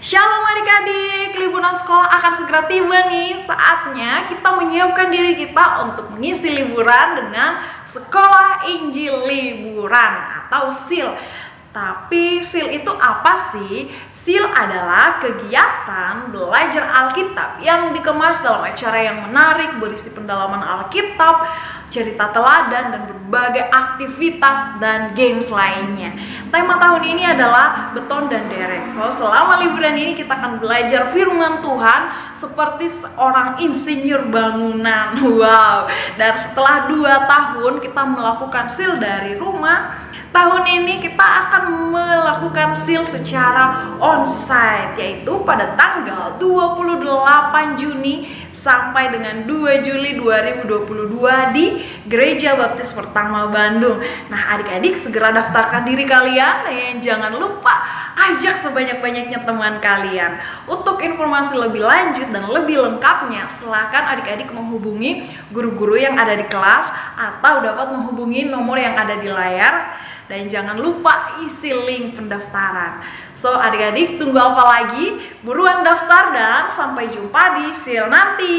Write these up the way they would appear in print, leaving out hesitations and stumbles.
Shalom adik-adik, liburan sekolah akan segera tiba nih. Saatnya kita menyiapkan diri kita untuk mengisi liburan dengan Sekolah Injil Liburan atau SIL. Tapi SIL itu apa sih? SIL adalah kegiatan belajar Alkitab yang dikemas dalam acara yang menarik, berisi pendalaman Alkitab, cerita teladan, dan berbagai aktivitas dan games lainnya. Tema tahun ini adalah beton dan derek. So, selama liburan ini kita akan belajar firman Tuhan seperti seorang insinyur bangunan. Wow. Dan setelah 2 tahun kita melakukan SIL dari rumah, tahun ini kita akan melakukan SIL secara onsite, yaitu pada tanggal 28 Juni sampai dengan 2 Juli 2022 di Gereja Baptis Pertama Bandung. Nah, adik-adik segera daftarkan diri kalian dan jangan lupa ajak sebanyak-banyaknya teman kalian. Untuk informasi lebih lanjut dan lebih lengkapnya, silakan adik-adik menghubungi guru-guru yang ada di kelas atau dapat menghubungi nomor yang ada di layar. Dan jangan lupa isi link pendaftaran. So, adik-adik tunggu apa lagi? Buruan daftar dan sampai jumpa di SIL nanti.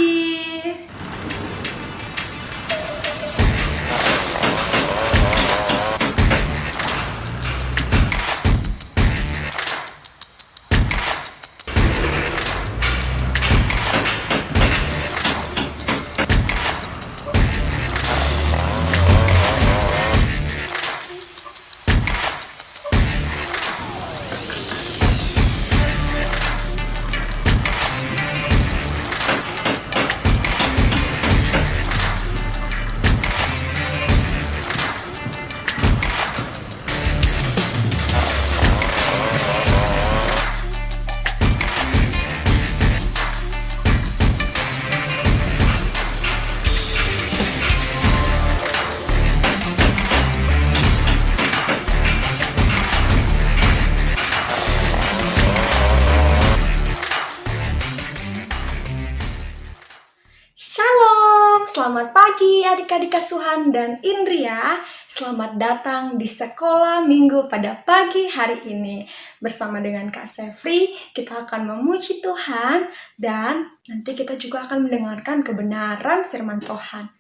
Shalom, selamat pagi adik-adik asuhan dan Indria. Selamat datang di sekolah minggu pada pagi hari ini. Bersama dengan Kak Sefri, kita akan memuji Tuhan dan nanti kita juga akan mendengarkan kebenaran firman Tuhan.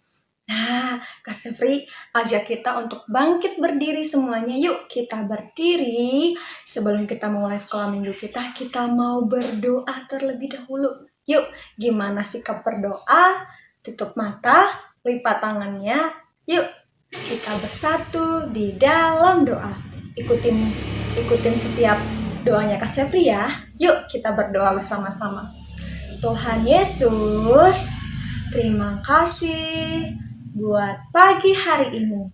Nah, Kak Sefri ajak kita untuk bangkit berdiri semuanya. Yuk kita berdiri. Sebelum kita mulai sekolah minggu kita mau berdoa terlebih dahulu. Yuk, gimana sikap berdoa? Tutup mata, lipat tangannya. Yuk, kita bersatu di dalam doa. Ikutin setiap doanya Kak Sefri ya. Yuk, kita berdoa bersama-sama. Tuhan Yesus, terima kasih buat pagi hari ini.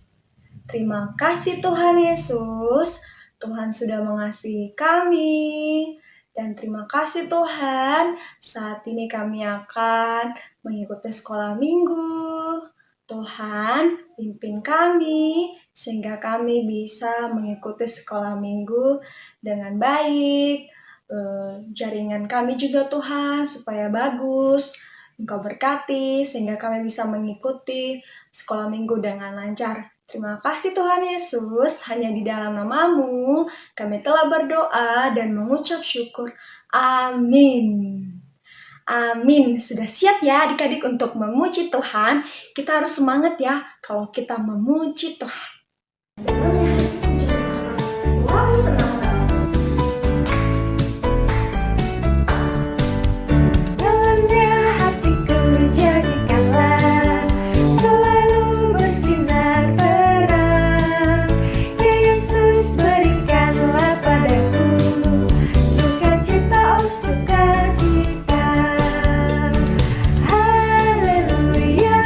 Terima kasih Tuhan Yesus, Tuhan sudah mengasihi kami. Dan terima kasih Tuhan, saat ini kami akan mengikuti sekolah minggu. Tuhan, pimpin kami sehingga kami bisa mengikuti sekolah minggu dengan baik. Jaringan kami juga Tuhan supaya bagus. Engkau berkati sehingga kami bisa mengikuti sekolah minggu dengan lancar. Terima kasih Tuhan Yesus, hanya di dalam nama-Mu kami telah berdoa dan mengucap syukur. Amin. Amin. Sudah siap ya adik-adik untuk memuji Tuhan? Kita harus semangat ya kalau kita memuji Tuhan. Selalu senang. Haleluya,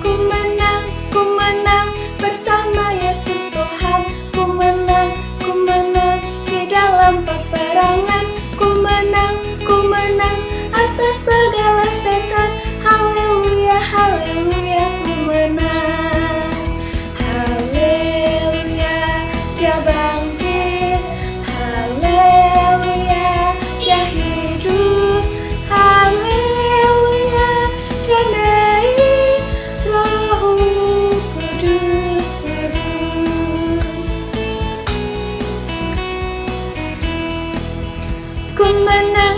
ku menang bersama Yesus Tuhan. Ku menang di dalam peperangan. Ku menang atas segala setan. Haleluya, haleluya, ku menang. Haleluya, dia bangkit. Haleluya, dia hidup. Haleluya, dia naik. Roh Kudus turun. Ku menang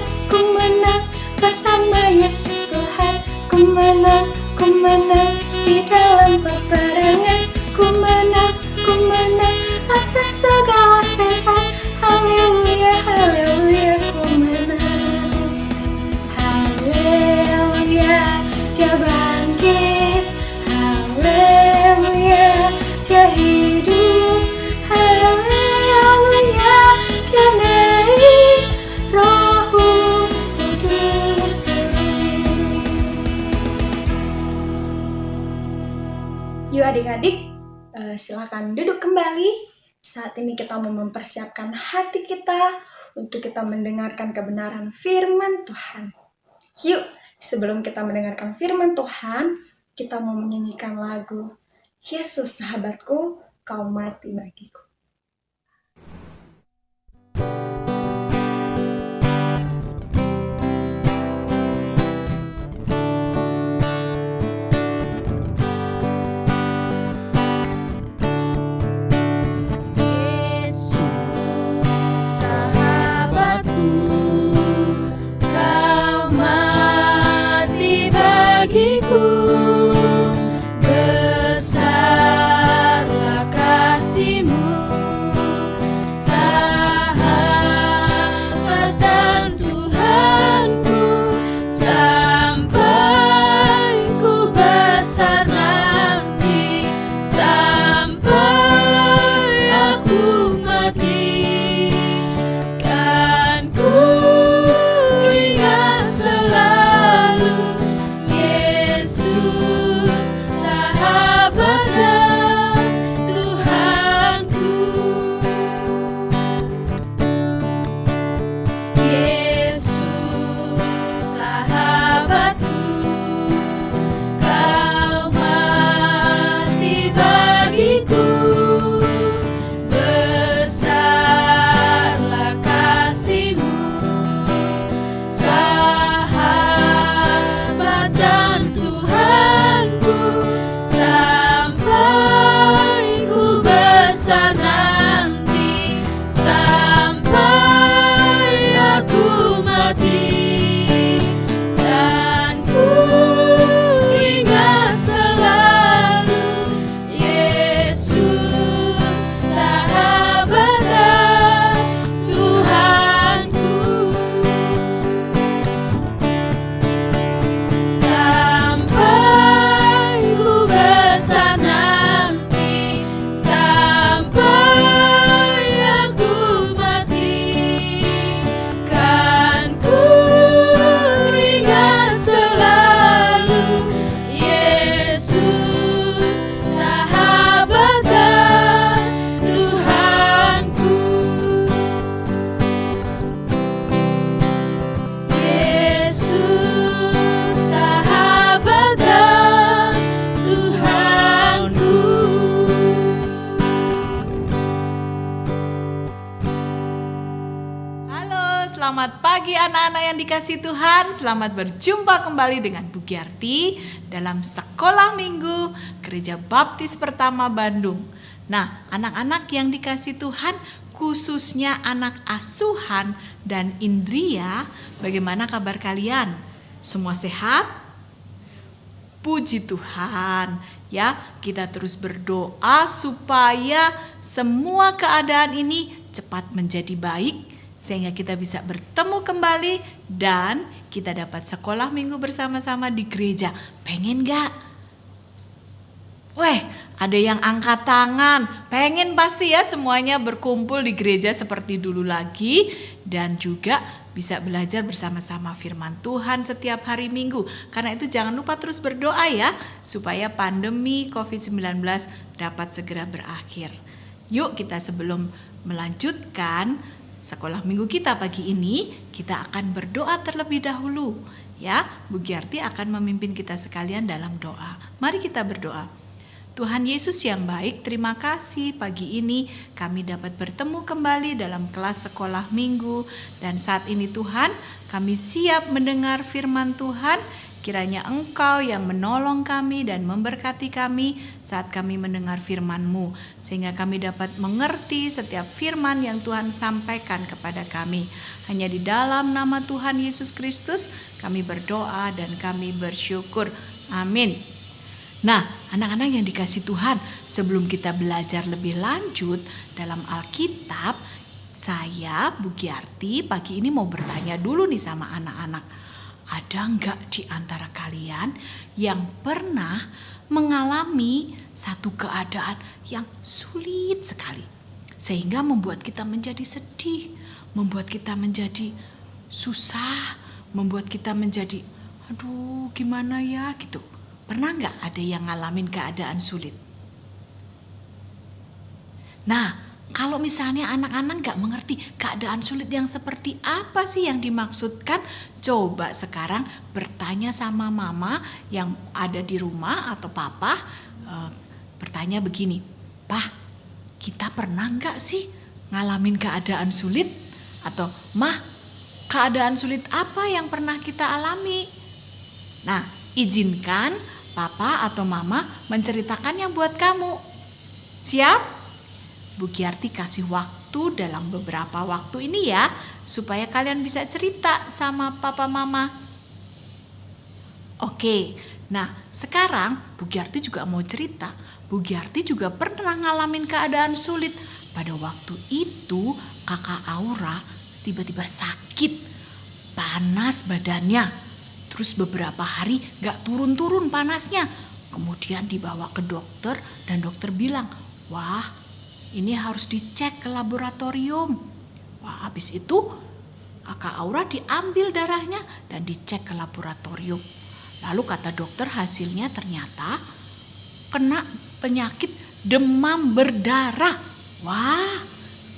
bersama Yesus Tuhan. Ku menang di dalam peperangan. Ku menang atas segala setan. Haleluya, haleluya, ku menang. Haleluya, dia bangkit. Haleluya, dia hidup. Haleluya, dia naik. Roh Kudus turun. Yuk adik-adik, silakan duduk kembali. Saat ini kita mau mempersiapkan hati kita untuk kita mendengarkan kebenaran firman Tuhan. Yuk, sebelum kita mendengarkan firman Tuhan, kita mau menyanyikan lagu Yesus sahabatku, kau mati bagiku. Besarlah kasih-Mu, sahabat dan Tuhanku, sampai ku besar nanti, sampai aku mati, kan ku ingat selalu Yesus sahabat dan Tuhanku. Yesus sahabatku, kau mati bagiku. Besarlah kasih-Mu, sahabat dan Tuhanku, sampai ku besar nanti, sampai aku mati, dan ku ingat selalu Yesus sahabat dan Tuhanku. Sampai ku besar nanti, sampai aku mati, kan ku ingat selalu Yesus sahabat dan Tuhanku. Yesus sahabat dan Tuhanku. Halo, selamat pagi anak-anak yang dikasihi Tuhan. Selamat berjumpa kembali dengan Bu Giarti dalam Sekolah Minggu Gereja Baptis Pertama Bandung. Nah, anak-anak yang dikasihi Tuhan, khususnya anak asuhan dan Indria, bagaimana kabar kalian? Semua sehat? Puji Tuhan. Ya, kita terus berdoa supaya semua keadaan ini cepat menjadi baik, sehingga kita bisa bertemu kembali dan kita dapat sekolah minggu bersama-sama di gereja. Pengen gak? Weh, ada yang angkat tangan. Pengen pasti ya semuanya berkumpul di gereja seperti dulu lagi. Dan juga bisa belajar bersama-sama firman Tuhan setiap hari Minggu. Karena itu jangan lupa terus berdoa ya, supaya pandemi COVID-19 dapat segera berakhir. Yuk kita sebelum melanjutkan sekolah minggu kita pagi ini, kita akan berdoa terlebih dahulu. Ya, Bu Giarti akan memimpin kita sekalian dalam doa. Mari kita berdoa. Tuhan Yesus yang baik, terima kasih pagi ini kami dapat bertemu kembali dalam kelas sekolah minggu. Dan saat ini Tuhan, kami siap mendengar firman Tuhan. Kiranya Engkau yang menolong kami dan memberkati kami saat kami mendengar firman-Mu. Sehingga kami dapat mengerti setiap firman yang Tuhan sampaikan kepada kami. Hanya di dalam nama Tuhan Yesus Kristus kami berdoa dan kami bersyukur. Amin. Nah, anak-anak yang dikasih Tuhan, sebelum kita belajar lebih lanjut dalam Alkitab, saya, Bu Giarti, pagi ini mau bertanya dulu nih sama anak-anak. Ada enggak di antara kalian yang pernah mengalami satu keadaan yang sulit sekali, sehingga membuat kita menjadi sedih, membuat kita menjadi susah, membuat kita menjadi, aduh gimana ya gitu. Pernah nggak ada yang ngalamin keadaan sulit? Nah, kalau misalnya anak-anak nggak mengerti keadaan sulit yang seperti apa sih yang dimaksudkan, coba sekarang bertanya sama mama yang ada di rumah atau papa, bertanya begini, Pak, kita pernah nggak sih ngalamin keadaan sulit? Atau Mah, keadaan sulit apa yang pernah kita alami? Nah, izinkan Papa atau Mama menceritakannya buat kamu. Siap? Bu Giarti kasih waktu dalam beberapa waktu ini ya, supaya kalian bisa cerita sama Papa Mama. Oke, nah sekarang Bu Giarti juga mau cerita. Bu Giarti juga pernah ngalamin keadaan sulit. Pada waktu itu kakak Aura tiba-tiba sakit, panas badannya. Terus beberapa hari gak turun-turun panasnya. Kemudian dibawa ke dokter dan dokter bilang, wah ini harus dicek ke laboratorium. Wah habis itu kakak Aura diambil darahnya dan dicek ke laboratorium. Lalu kata dokter hasilnya ternyata kena penyakit demam berdarah. Wah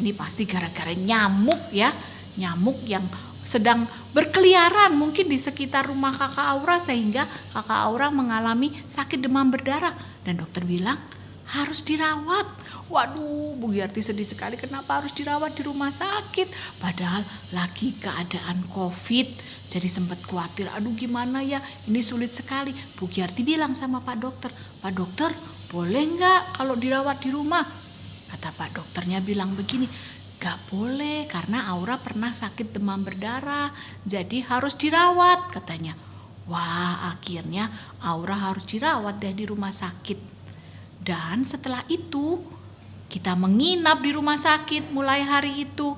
ini pasti gara-gara nyamuk ya. Nyamuk yang sedang berkeliaran mungkin di sekitar rumah kakak Aura, sehingga kakak Aura mengalami sakit demam berdarah dan dokter bilang harus dirawat. Waduh, Bu Giarti sedih sekali, kenapa harus dirawat di rumah sakit padahal lagi keadaan COVID. Jadi sempat khawatir, aduh gimana ya, ini sulit sekali. Bu Giarti bilang sama Pak Dokter, Pak Dokter boleh nggak kalau dirawat di rumah? Kata Pak Dokternya bilang begini, gak boleh karena Aura pernah sakit demam berdarah, jadi harus dirawat katanya. Wah akhirnya Aura harus dirawat deh di rumah sakit. Dan setelah itu kita menginap di rumah sakit mulai hari itu.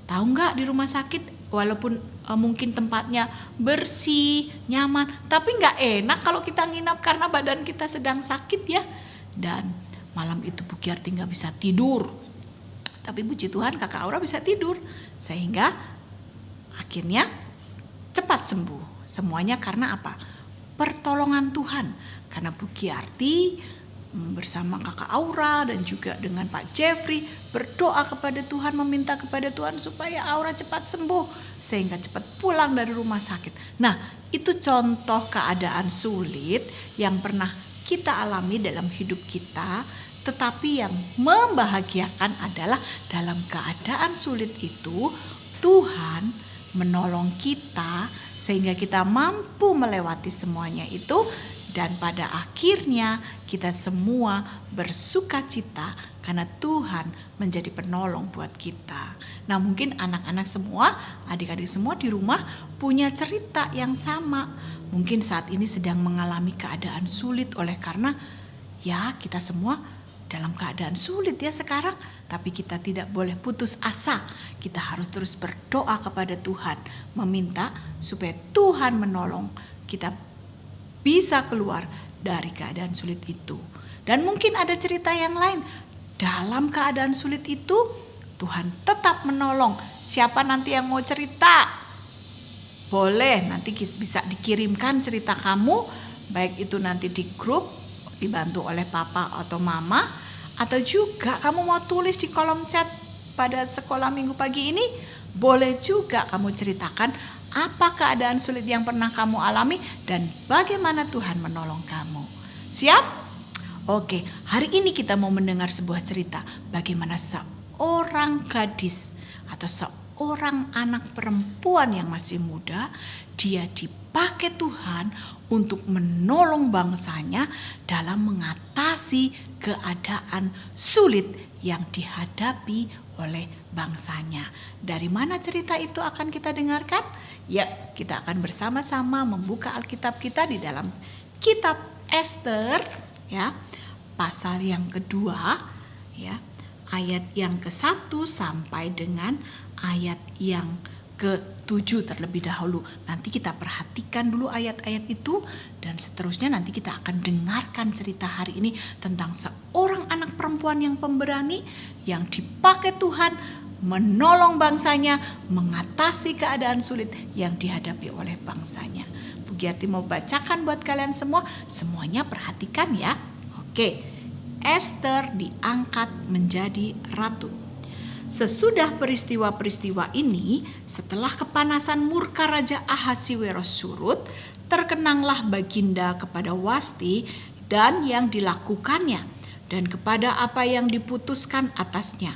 Tahu gak di rumah sakit walaupun mungkin tempatnya bersih, nyaman, tapi gak enak kalau kita nginap karena badan kita sedang sakit ya. Dan malam itu Bu Giarti gak bisa tidur. Tapi puji Tuhan kakak Aura bisa tidur. Sehingga akhirnya cepat sembuh. Semuanya karena apa? Pertolongan Tuhan. Karena Bu Giarti bersama kakak Aura dan juga dengan Pak Jeffrey berdoa kepada Tuhan, meminta kepada Tuhan supaya Aura cepat sembuh. Sehingga cepat pulang dari rumah sakit. Nah itu contoh keadaan sulit yang pernah kita alami dalam hidup kita. Tetapi yang membahagiakan adalah dalam keadaan sulit itu Tuhan menolong kita sehingga kita mampu melewati semuanya itu. Dan pada akhirnya kita semua bersukacita karena Tuhan menjadi penolong buat kita. Nah mungkin anak-anak semua, adik-adik semua di rumah punya cerita yang sama. Mungkin saat ini sedang mengalami keadaan sulit oleh karena ya kita semua dalam keadaan sulit ya sekarang, tapi kita tidak boleh putus asa. Kita harus terus berdoa kepada Tuhan, meminta supaya Tuhan menolong kita bisa keluar dari keadaan sulit itu. Dan mungkin ada cerita yang lain. Dalam keadaan sulit itu Tuhan tetap menolong. Siapa nanti yang mau cerita? Boleh, nanti bisa dikirimkan cerita kamu, baik itu nanti di grup dibantu oleh papa atau mama, atau juga kamu mau tulis di kolom chat pada sekolah minggu pagi ini. Boleh juga kamu ceritakan apa keadaan sulit yang pernah kamu alami dan bagaimana Tuhan menolong kamu. Siap? Oke, hari ini kita mau mendengar sebuah cerita bagaimana seorang gadis atau seorang anak perempuan yang masih muda, dia dipakai Tuhan untuk menolong bangsanya dalam mengatasi keadaan sulit yang dihadapi oleh bangsanya. Dari mana cerita itu akan kita dengarkan? Ya, kita akan bersama-sama membuka Alkitab kita di dalam kitab Ester, ya, pasal yang kedua, ya, ayat yang ke-1 sampai dengan ayat yang ke-7 terlebih dahulu. Nanti kita perhatikan dulu ayat-ayat itu dan seterusnya nanti kita akan dengarkan cerita hari ini tentang seorang anak perempuan yang pemberani yang dipakai Tuhan menolong bangsanya mengatasi keadaan sulit yang dihadapi oleh bangsanya. Bu Giarti mau bacakan buat kalian semua, semuanya perhatikan ya. Oke, Ester diangkat menjadi ratu. Sesudah peristiwa-peristiwa ini, setelah kepanasan murka Raja Ahasiweros surut, terkenanglah Baginda kepada Wasti dan yang dilakukannya, dan kepada apa yang diputuskan atasnya.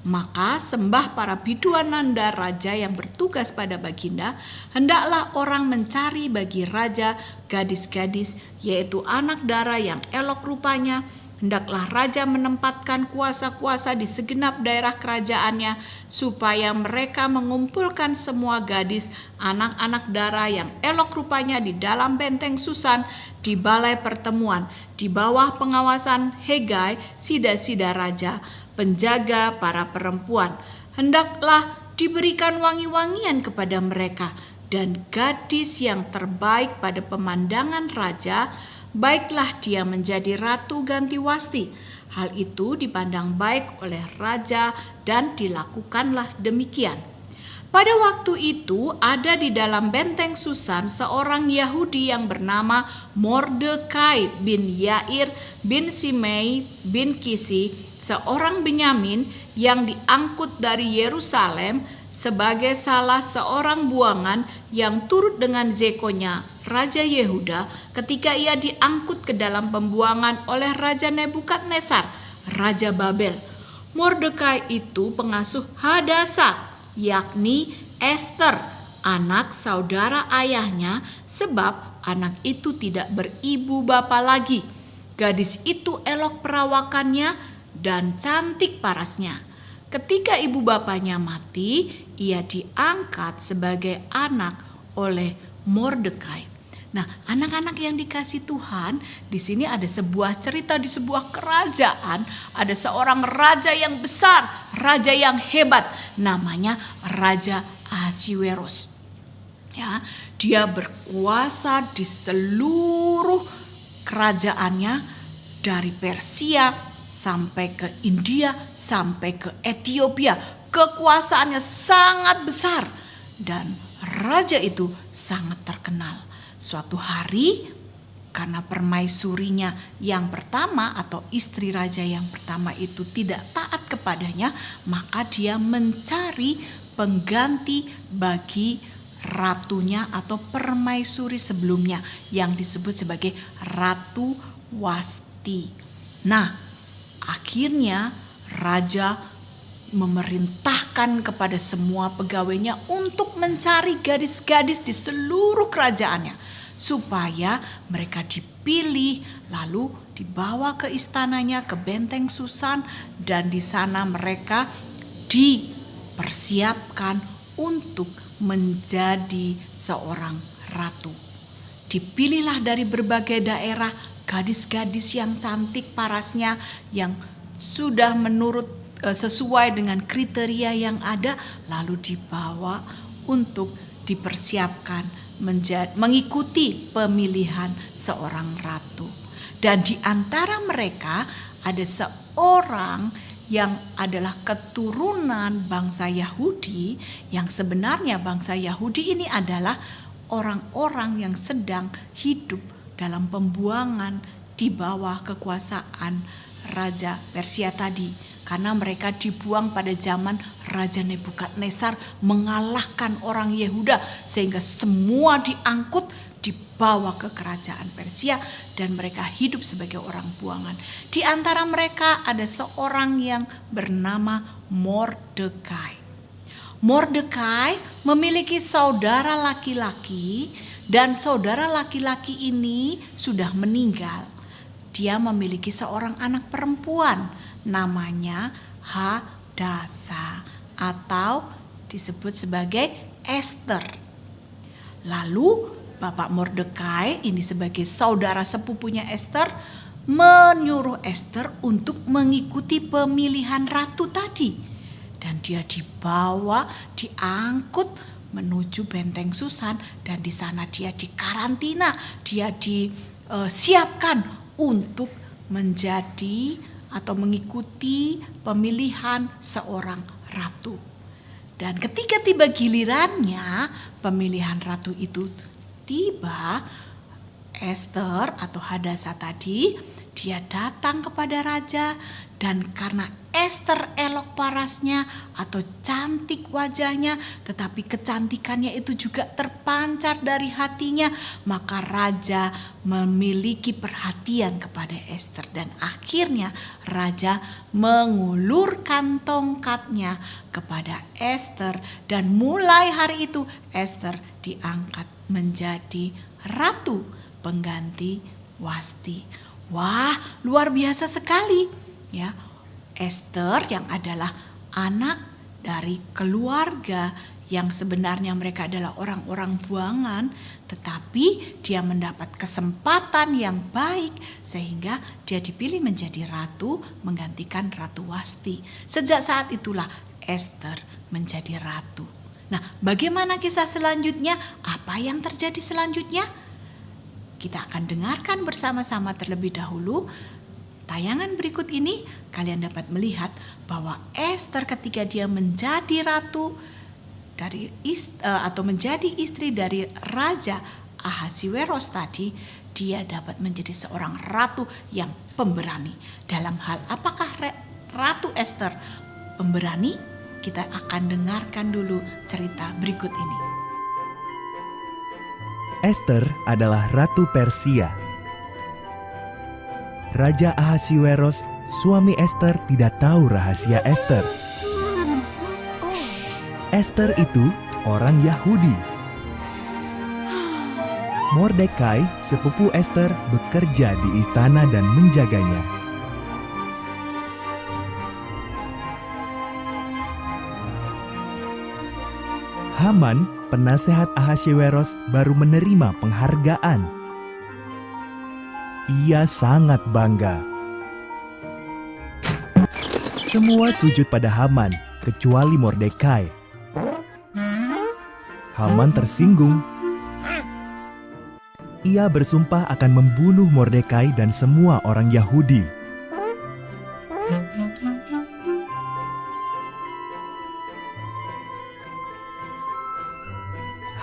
Maka sembah para biduananda raja yang bertugas pada Baginda, hendaklah orang mencari bagi raja gadis-gadis, yaitu anak dara yang elok rupanya. Hendaklah raja menempatkan kuasa-kuasa di segenap daerah kerajaannya, supaya mereka mengumpulkan semua gadis anak-anak dara yang elok rupanya di dalam benteng Susan di balai pertemuan, di bawah pengawasan Hegai, sida-sida raja, penjaga para perempuan. Hendaklah diberikan wangi-wangian kepada mereka, dan gadis yang terbaik pada pemandangan raja, baiklah dia menjadi ratu ganti Wasti. Hal itu dipandang baik oleh raja dan dilakukanlah demikian. Pada waktu itu ada di dalam benteng Susan seorang Yahudi yang bernama Mordekai bin Yair bin Simei bin Kisi, seorang Benyamin yang diangkut dari Yerusalem sebagai salah seorang buangan yang turut dengan Zekonya, Raja Yehuda, ketika ia diangkut ke dalam pembuangan oleh Raja Nebukadnezar, Raja Babel. Mordekai itu pengasuh Hadasa, yakni Ester, anak saudara ayahnya, sebab anak itu tidak beribu bapa lagi. Gadis itu elok perawakannya dan cantik parasnya. Ketika ibu bapaknya mati, ia diangkat sebagai anak oleh Mordekai. Nah, anak-anak yang dikasih Tuhan, di sini ada sebuah cerita di sebuah kerajaan, ada seorang raja yang besar, raja yang hebat, namanya Raja Ahasiweros. Ya, dia berkuasa di seluruh kerajaannya, dari Persia sampai ke India, sampai ke Ethiopia. Kekuasaannya sangat besar dan raja itu sangat terkenal. Suatu hari, karena permaisurinya yang pertama atau istri raja yang pertama itu tidak taat kepadanya, maka dia mencari pengganti bagi ratunya atau permaisuri sebelumnya yang disebut sebagai Ratu Wasti. Nah, akhirnya raja memerintahkan kepada semua pegawainya untuk mencari gadis-gadis di seluruh kerajaannya, supaya mereka dipilih lalu dibawa ke istananya, ke benteng Susan, dan di sana mereka dipersiapkan untuk menjadi seorang ratu. Dipilihlah dari berbagai daerah gadis-gadis yang cantik parasnya, yang sudah menurut sesuai dengan kriteria yang ada, lalu dibawa untuk dipersiapkan mengikuti pemilihan seorang ratu. Dan di antara mereka ada seorang yang adalah keturunan bangsa Yahudi, yang sebenarnya bangsa Yahudi ini adalah orang-orang yang sedang hidup dalam pembuangan di bawah kekuasaan Raja Persia tadi. Karena mereka dibuang pada zaman Raja Nebukadnezar mengalahkan orang Yehuda sehingga semua diangkut dibawa ke kerajaan Persia dan mereka hidup sebagai orang buangan. Di antara mereka ada seorang yang bernama Mordekai. Mordekai memiliki saudara laki-laki dan saudara laki-laki ini sudah meninggal. Dia memiliki seorang anak perempuan namanya Hadasa atau disebut sebagai Esther. Lalu Bapak Mordekai ini sebagai saudara sepupunya Esther menyuruh Esther untuk mengikuti pemilihan ratu tadi. Dan dia dibawa, diangkut menuju benteng Susan dan di sana dia dikarantina. Dia disiapkan untuk menjadi atau mengikuti pemilihan seorang ratu. Dan ketika tiba gilirannya pemilihan ratu itu tiba, Esther atau Hadasa tadi dia datang kepada raja dan karena Esther elok parasnya atau cantik wajahnya, tetapi kecantikannya itu juga terpancar dari hatinya, maka raja memiliki perhatian kepada Esther dan akhirnya raja mengulurkan tongkatnya kepada Esther dan mulai hari itu Esther diangkat menjadi ratu pengganti Wasti. Wah, luar biasa sekali ya. Esther yang adalah anak dari keluarga yang sebenarnya mereka adalah orang-orang buangan, tetapi dia mendapat kesempatan yang baik sehingga dia dipilih menjadi ratu menggantikan Ratu Wasti. Sejak saat itulah Esther menjadi ratu. Nah, bagaimana kisah selanjutnya? Apa yang terjadi selanjutnya? Kita akan dengarkan bersama-sama terlebih dahulu. Tayangan berikut ini kalian dapat melihat bahwa Esther ketika dia menjadi ratu atau menjadi istri dari Raja Ahasiweros tadi, dia dapat menjadi seorang ratu yang pemberani. Dalam hal apakah Ratu Esther pemberani? Kita akan dengarkan dulu cerita berikut ini. Esther adalah Ratu Persia. Raja Ahasiweros, suami Esther, tidak tahu rahasia Esther. Esther itu orang Yahudi. Mordekai, sepupu Esther, bekerja di istana dan menjaganya. Haman, penasehat Ahasiweros, baru menerima penghargaan. Ia sangat bangga. Semua sujud pada Haman, kecuali Mordekai. Haman tersinggung. Ia bersumpah akan membunuh Mordekai dan semua orang Yahudi.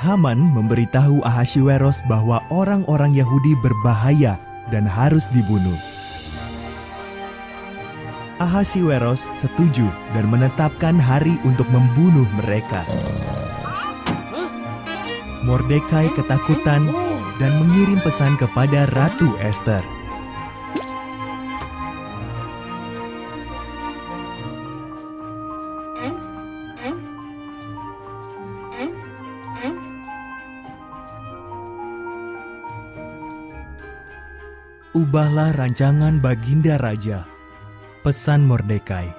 Haman memberitahu Ahasiweros bahwa orang-orang Yahudi berbahaya dan harus dibunuh. Ahasiweros setuju dan menetapkan hari untuk membunuh mereka. Mordekai ketakutan dan mengirim pesan kepada Ratu Esther. Ubahlah rancangan Baginda Raja, pesan Mordekai.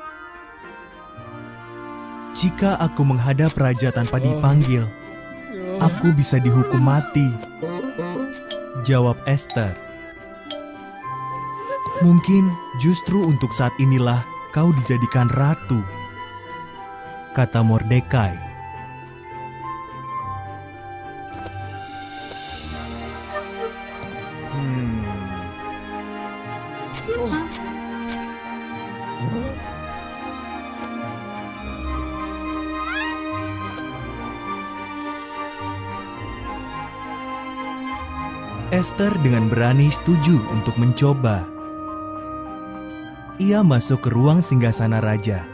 Jika aku menghadap raja tanpa dipanggil, aku bisa dihukum mati, jawab Esther. Mungkin justru untuk saat inilah kau dijadikan ratu, kata Mordekai. Ester dengan berani setuju untuk mencoba. Ia masuk ke ruang singgasana raja.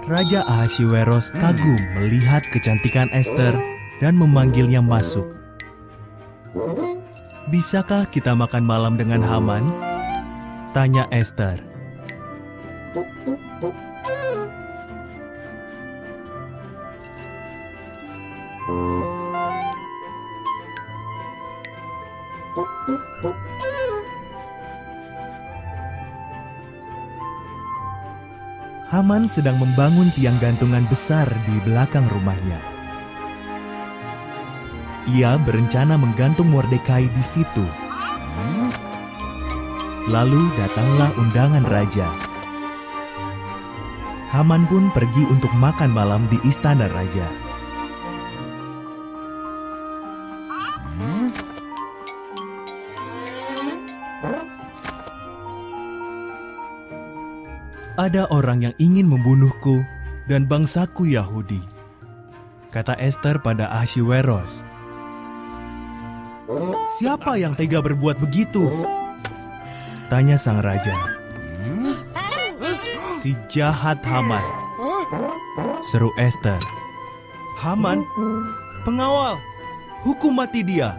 Raja Ahasiweros kagum melihat kecantikan Ester dan memanggilnya masuk. "Bisakah kita makan malam dengan Haman?" tanya Ester. Haman sedang membangun tiang gantungan besar di belakang rumahnya. Ia berencana menggantung Mordekai di situ. Lalu datanglah undangan raja. Haman pun pergi untuk makan malam di istana raja. "Ada orang yang ingin membunuhku dan bangsaku Yahudi," kata Ester pada Ahasiweros. "Siapa yang tega berbuat begitu?" tanya sang raja. "Si jahat Haman," seru Ester. "Haman, pengawal, hukum mati dia."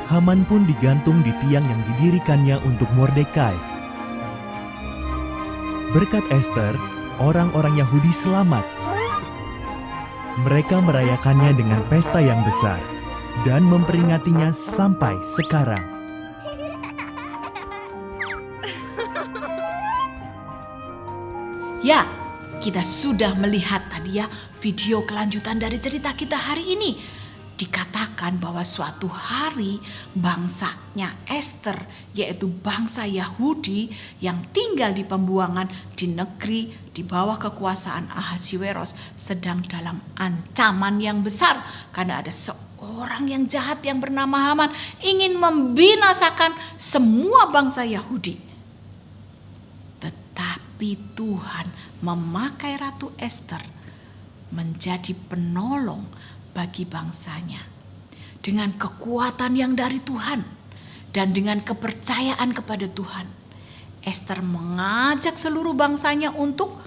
Haman pun digantung di tiang yang didirikannya untuk Mordekai. Berkat Ester, orang-orang Yahudi selamat. Mereka merayakannya dengan pesta yang besar dan memperingatinya sampai sekarang. Ya, kita sudah melihat tadi ya video kelanjutan dari cerita kita hari ini. Dikatakan bahwa suatu hari bangsanya Ester, yaitu bangsa Yahudi yang tinggal di pembuangan di negeri di bawah kekuasaan Ahasiweros, sedang dalam ancaman yang besar karena ada seorang yang jahat yang bernama Haman ingin membinasakan semua bangsa Yahudi. Tetapi Tuhan memakai Ratu Ester menjadi penolong bagi bangsanya. Dengan kekuatan yang dari Tuhan dan dengan kepercayaan kepada Tuhan, Ester mengajak seluruh bangsanya untuk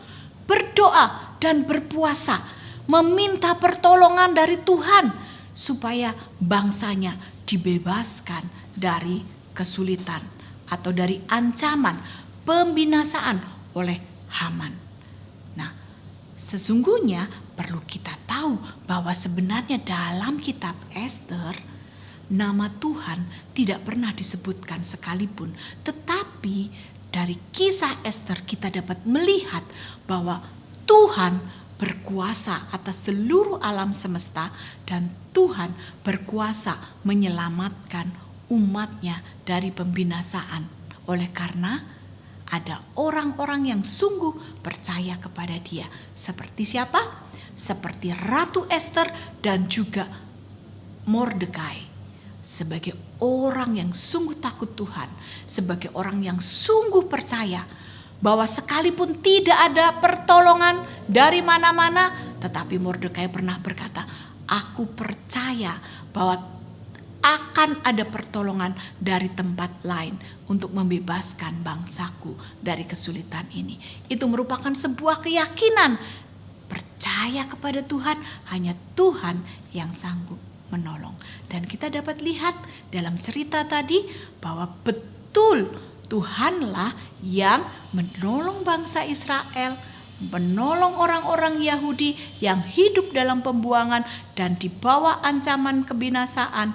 berdoa dan berpuasa, meminta pertolongan dari Tuhan supaya bangsanya dibebaskan dari kesulitan atau dari ancaman pembinasaan oleh Haman. Nah, sesungguhnya perlu kita tahu bahwa sebenarnya dalam kitab Ester, nama Tuhan tidak pernah disebutkan sekalipun. Tetapi dari kisah Ester kita dapat melihat bahwa Tuhan berkuasa atas seluruh alam semesta dan Tuhan berkuasa menyelamatkan umatnya dari pembinasaan. Oleh karena ada orang-orang yang sungguh percaya kepada Dia. Seperti siapa? Seperti Ratu Ester dan juga Mordekai. Sebagai orang yang sungguh takut Tuhan, sebagai orang yang sungguh percaya bahwa sekalipun tidak ada pertolongan dari mana-mana, tetapi Mordekai pernah berkata, "Aku percaya bahwa akan ada pertolongan dari tempat lain untuk membebaskan bangsaku dari kesulitan ini." Itu merupakan sebuah keyakinan. Percaya kepada Tuhan, hanya Tuhan yang sanggup menolong. Dan kita dapat lihat dalam cerita tadi bahwa betul Tuhanlah yang menolong bangsa Israel, menolong orang-orang Yahudi yang hidup dalam pembuangan dan di bawah ancaman kebinasaan.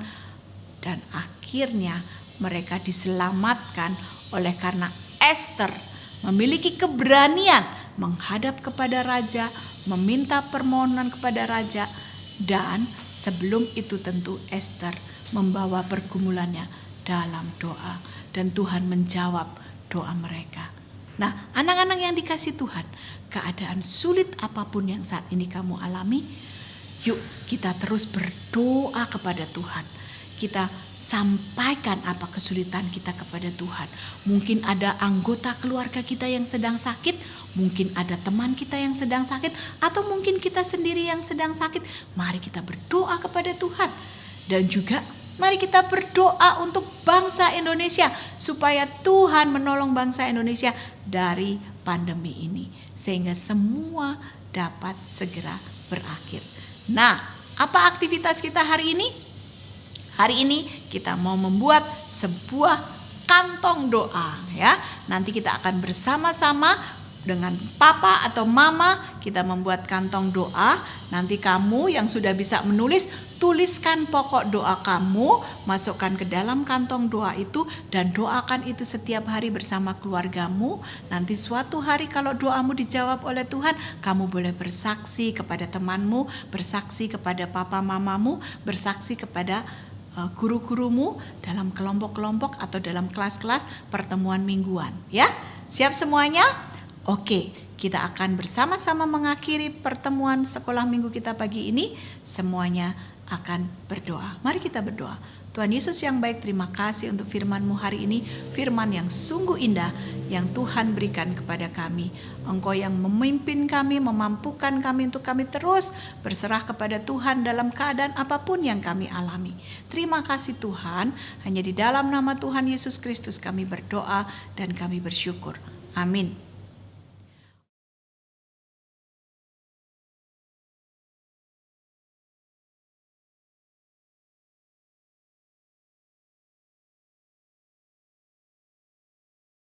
Dan akhirnya mereka diselamatkan oleh karena Ester memiliki keberanian menghadap kepada raja, meminta permohonan kepada raja, dan sebelum itu tentu Ester membawa pergumulannya dalam doa dan Tuhan menjawab doa mereka. Nah, anak-anak yang dikasih Tuhan, keadaan sulit apapun yang saat ini kamu alami, yuk kita terus berdoa kepada Tuhan. Kita sampaikan apa kesulitan kita kepada Tuhan. Mungkin ada anggota keluarga kita yang sedang sakit, mungkin ada teman kita yang sedang sakit, atau mungkin kita sendiri yang sedang sakit. Mari kita berdoa kepada Tuhan. Dan juga mari kita berdoa untuk bangsa Indonesia, supaya Tuhan menolong bangsa Indonesia dari pandemi ini, sehingga semua dapat segera berakhir. Nah, apa aktivitas kita hari ini? Hari ini kita mau membuat sebuah kantong doa ya. Nanti kita akan bersama-sama dengan papa atau mama kita membuat kantong doa. Nanti kamu yang sudah bisa menulis, tuliskan pokok doa kamu, masukkan ke dalam kantong doa itu dan doakan itu setiap hari bersama keluargamu. Nanti suatu hari kalau doamu dijawab oleh Tuhan, kamu boleh bersaksi kepada temanmu, bersaksi kepada papa mamamu, bersaksi kepada guru-gurumu dalam kelompok-kelompok atau dalam kelas-kelas pertemuan mingguan ya. Siap semuanya? Oke, kita akan bersama-sama mengakhiri pertemuan sekolah minggu kita pagi ini. Semuanya akan berdoa. Mari kita berdoa. Tuhan Yesus yang baik, terima kasih untuk firman-Mu hari ini. Firman yang sungguh indah yang Tuhan berikan kepada kami. Engkau yang memimpin kami, memampukan kami untuk kami terus berserah kepada Tuhan dalam keadaan apapun yang kami alami. Terima kasih Tuhan. Hanya di dalam nama Tuhan Yesus Kristus kami berdoa dan kami bersyukur. Amin.